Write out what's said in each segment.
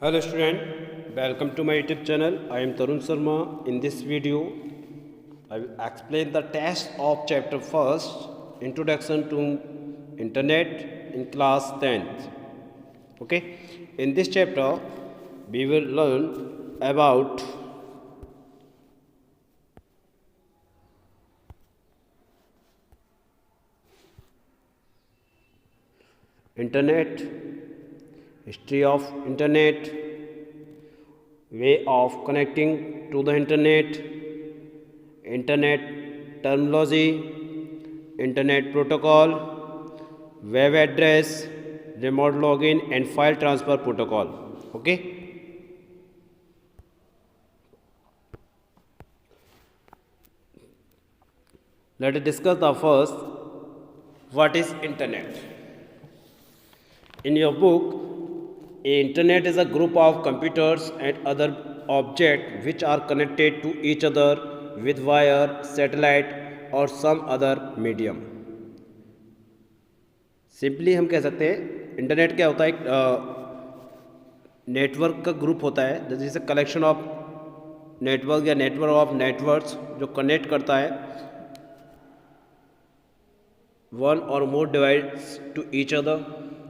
Hello student, welcome to my YouTube channel. I am Tarun Sharma. In this video, I will explain the test of chapter first, Introduction to Internet in class 10th. Okay, in this chapter, we will learn about Internet, history of Internet, way of connecting to the internet terminology, internet protocol, web address, remote login and file transfer protocol. Okay, let us discuss the first, what is internet. In your book, internet is a group of computers and other objects which are connected to each other with wire, satellite or some other medium. Simply हम कह सकते हैं internet क्या होता है, एक network का group होता है, जैसे कलेक्शन ऑफ नेटवर्क या नेटवर्क ऑफ नेटवर्क्स जो कनेक्ट करता है one or more devices to each other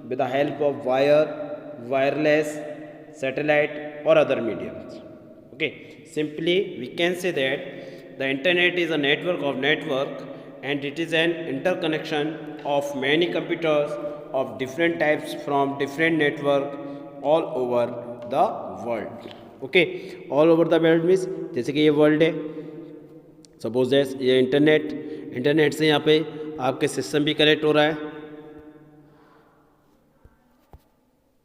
with the help of wire, wireless, satellite or other mediums. Okay, simply we can say that the internet is a network of network and it is an interconnection of many computers of different types from different network all over the world. Okay, all over the world means जैसे कि ये world है, suppose that ये internet से यहाँ पे आपके system भी कनेक्ट हो रहा है,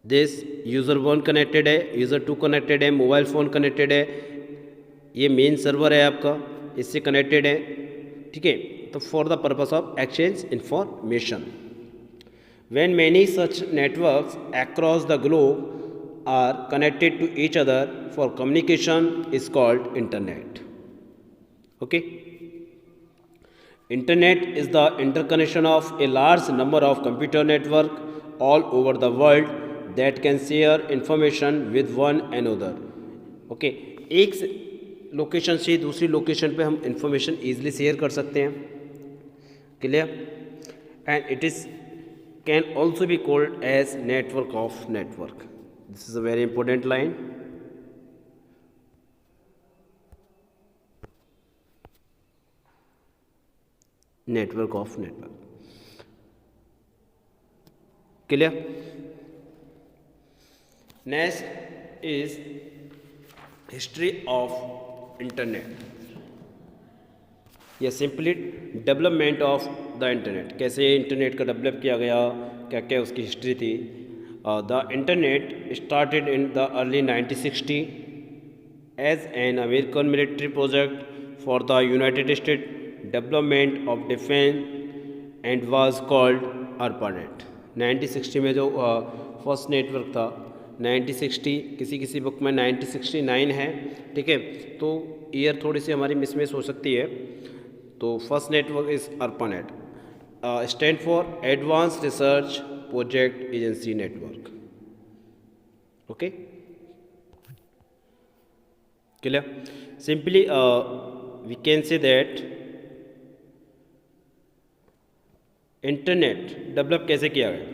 दिस यूज़र 1 कनेक्टेड है, यूज़र 2 कनेक्टेड है, मोबाइल फ़ोन कनेक्टेड है, ये मेन सर्वर है आपका, इससे कनेक्टेड है. ठीक है, तो for the purpose of exchange information. When many such networks across the globe are connected to each other for communication is called internet. Okay, Internet is the interconnection of a large number of computer networks all over the world that can share information with one another. Okay, एक location से दूसरी location पे हम information easily share कर सकते हैं. Clear? And it is can also be called as network of network. This is a very important line. Network of network. Clear? Next is history of internet. या simply development of the internet, कैसे internet का develop किया गया, क्या क्या उसकी history थी. The internet started in the early 1960 as an American military project for the United State development of defence and was called ARPANET. 1960 में जो फर्स्ट नेटवर्क था, 1960, किसी बुक में 1969 है. ठीक है, तो ईयर थोड़ी सी हमारी मिसमेच हो सकती है. तो first network is ARPANET, stand for advance research project agency network. Okay, clear? Simply we can say that internet develop कैसे किया गया.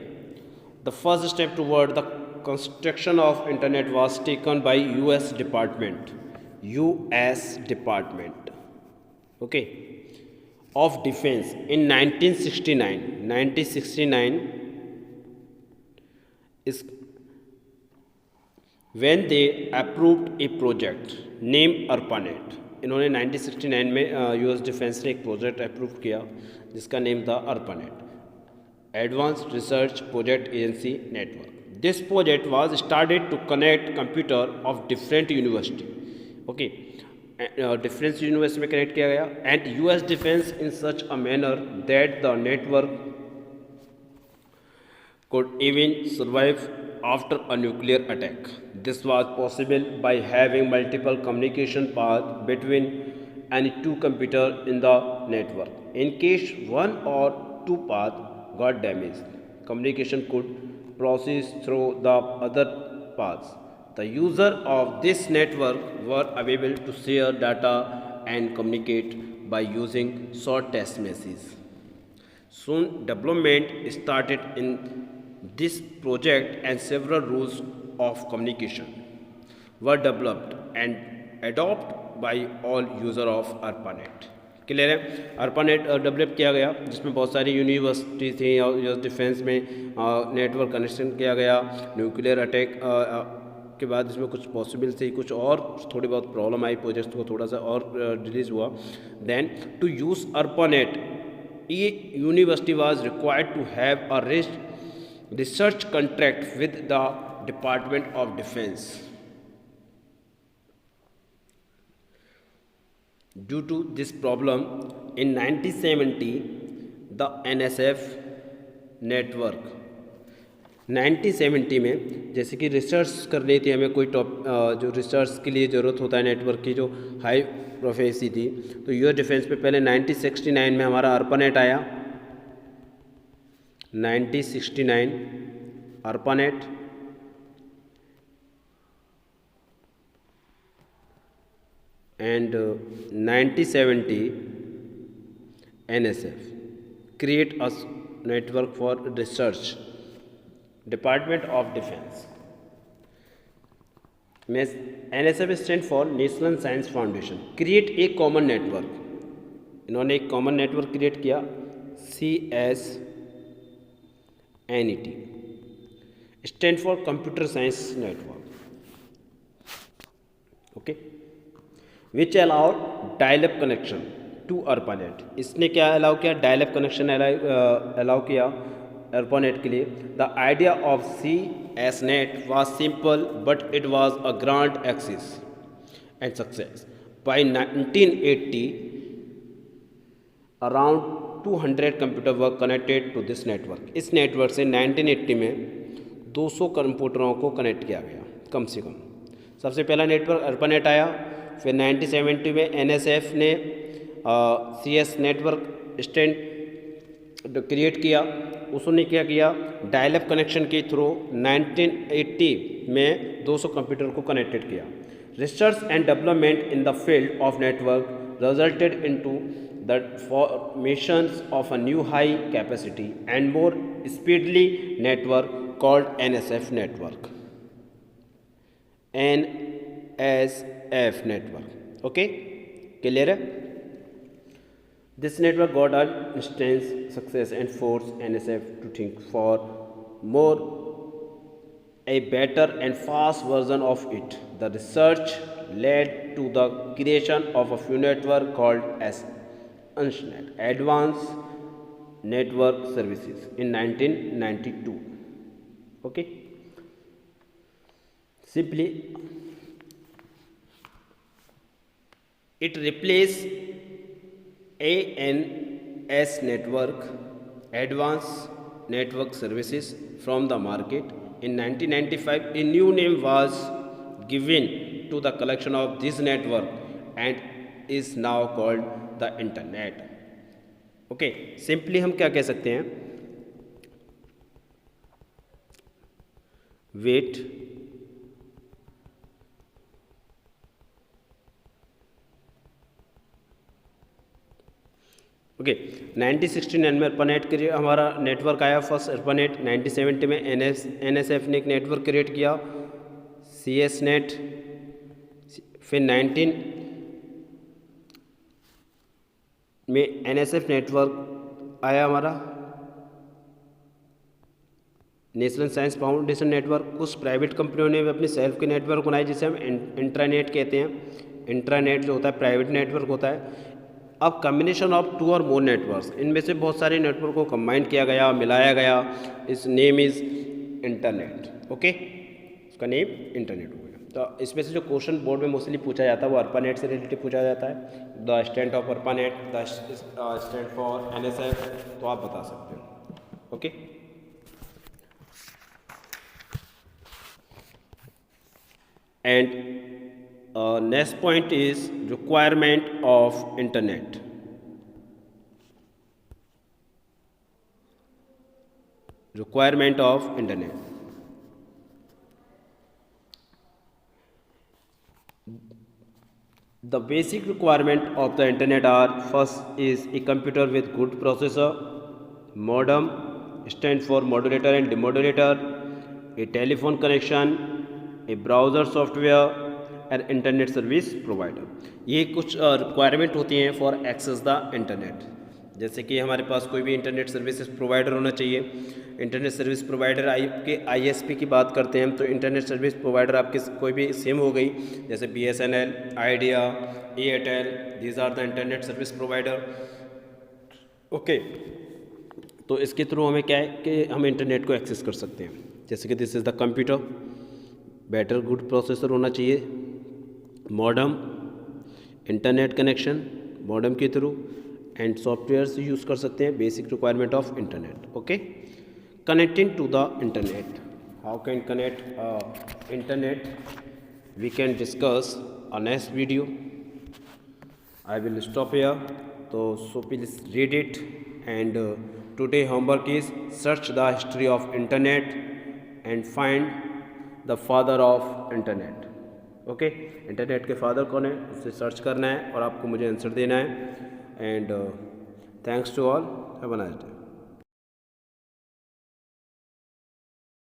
The first step toward the construction of internet was taken by US department okay of defence in 1969 is when they approved a project named ARPANET. इन्होंने 1969 में US defence ने एक project approve किया जिसका name था ARPANET, advanced research project agency network. This project was started to connect computer of different university. Okay, different university में connect किया गया and US defence in such a manner that the network could even survive after a nuclear attack. This was possible by having multiple communication paths between any two computers in the network. In case one or two paths got damaged, communication could proceed through the other paths The user of this network were able to share data and communicate by using short text messages. Soon development started in this project and several rules of communication were developed and adopted by all user of ARPANET. Clear है? ARPANET develop किया गया जिसमें बहुत सारी university थी और defence में network connection किया गया। न्यूक्लियर अटैक के बाद इसमें कुछ पॉसिबल थी, कुछ और थोड़ी बहुत प्रॉब्लम आई, प्रोजेक्ट को थोड़ा सा और रिलीज हुआ। देन टू यूज़ ARPANET, ये university was required to have a research contract with the Department of Defense. Due to this problem, in 1970, the NSF network 1970 में जैसे कि रिसर्च करनी थी हमें कोई जो रिसर्च के लिए ज़रूरत होता है नेटवर्क की, जो हाई प्रोफेसी थी, तो यूएस डिफेंस पे पहले 1969 में हमारा ARPANET आया। 1969 ARPANET, and 1970 NSF create a network for research, Department of Defense. NSF stand for National Science Foundation, create a common network. इन्होंने एक कॉमन नेटवर्क क्रिएट किया, CSNET, stand for computer science network, okay, which allowed dial-up connection to ARPANET। इसने क्या allow किया? Dial-up connection allow किया ARPANET के लिए। The idea of CSNET was simple but it was a grand success and success. By 1980, around 200 computer were connected to this network. इस network से 1980 में 200 कंप्यूटरों को कनेक्ट किया गया कम से कम। सबसे पहला नेटवर्क ARPANET आया, फिर 1970 में NSF ने CS नेटवर्क स्टैंड क्रिएट किया। उसने क्या किया? डायल-अप कनेक्शन के थ्रू 1980 में 200 कंप्यूटर को कनेक्टेड किया। Research and development in the field of network resulted into the formations of a new high capacity and more speedily network called NSF network. NSF network. Okay, clear है? This network got an instant success and forced NSF to think for more a better and fast version of it. The research led to the creation of a few network called as ANSNet, Advanced Network Services, in 1992. Okay, simply it replaced ANS network, Advanced Network Services, from the market. In 1995, a new name was given to the collection of this network and is now called the internet. Okay, simply हम क्या कह सकते हैं? Wait okay, 1969 में ARPANET के हमारा network आया first ARPANET। 1970 में NSF ने एक नेटवर्क क्रिएट किया CSNET। फिर 19 में NSF नेटवर्क आया हमारा नेशनल साइंस फाउंडेशन नेटवर्क। कुछ प्राइवेट कंपनियों ने भी अपने सेल्फ के नेटवर्क बनाए जिसे हम इंट्रानेट कहते हैं। इंट्रानेट जो होता है प्राइवेट नेटवर्क होता है। अब कम्बिनेशन ऑफ टू और मोर नेटवर्क्स, इनमें से बहुत सारे नेटवर्क को कंबाइन किया गया, मिलाया गया, इस नेम इज़ इंटरनेट। ओके, उसका नेम इंटरनेट हो गया। तो इसमें से जो क्वेश्चन बोर्ड में मोस्टली पूछा जाता है वो ARPANET से रिलेटेड पूछा जाता है। The stand of ARPANET, the stand for NSF, तो आप बता सकते हो। Okay, and next point is requirement of internet. Requirement of internet. The basic requirement of the internet are: first is a computer with good processor, modem stand for modulator and demodulator, a telephone connection, a browser software and internet service provider. ये कुछ requirement होती हैं for access the internet. जैसे कि हमारे पास कोई भी internet services provider होना चाहिए। इंटरनेट सर्विस प्रोवाइडर के आईएसपी की बात करते हैं तो इंटरनेट सर्विस प्रोवाइडर आपके कोई भी सिम हो गई, जैसे BSNL, Idea, Airtel, these are the internet service provider. Okay, तो इसके थ्रू हमें क्या है कि हम इंटरनेट को एक्सेस कर सकते हैं। जैसे कि this is the computer, better good processor होना चाहिए, मॉडम, इंटरनेट कनेक्शन मॉडम के थ्रू, एंड सॉफ्टवेयर्स यूज़ कर सकते हैं। Basic requirement of internet. Okay, connecting to the internet, how can connect internet, we can discuss a next video. I will stop here, तो so please read it, and today homework is search the history of internet and find the father of internet. Okay, internet के father कौन है उसे search करना है और आपको मुझे आंसर देना है। And thanks to all, have a nice day.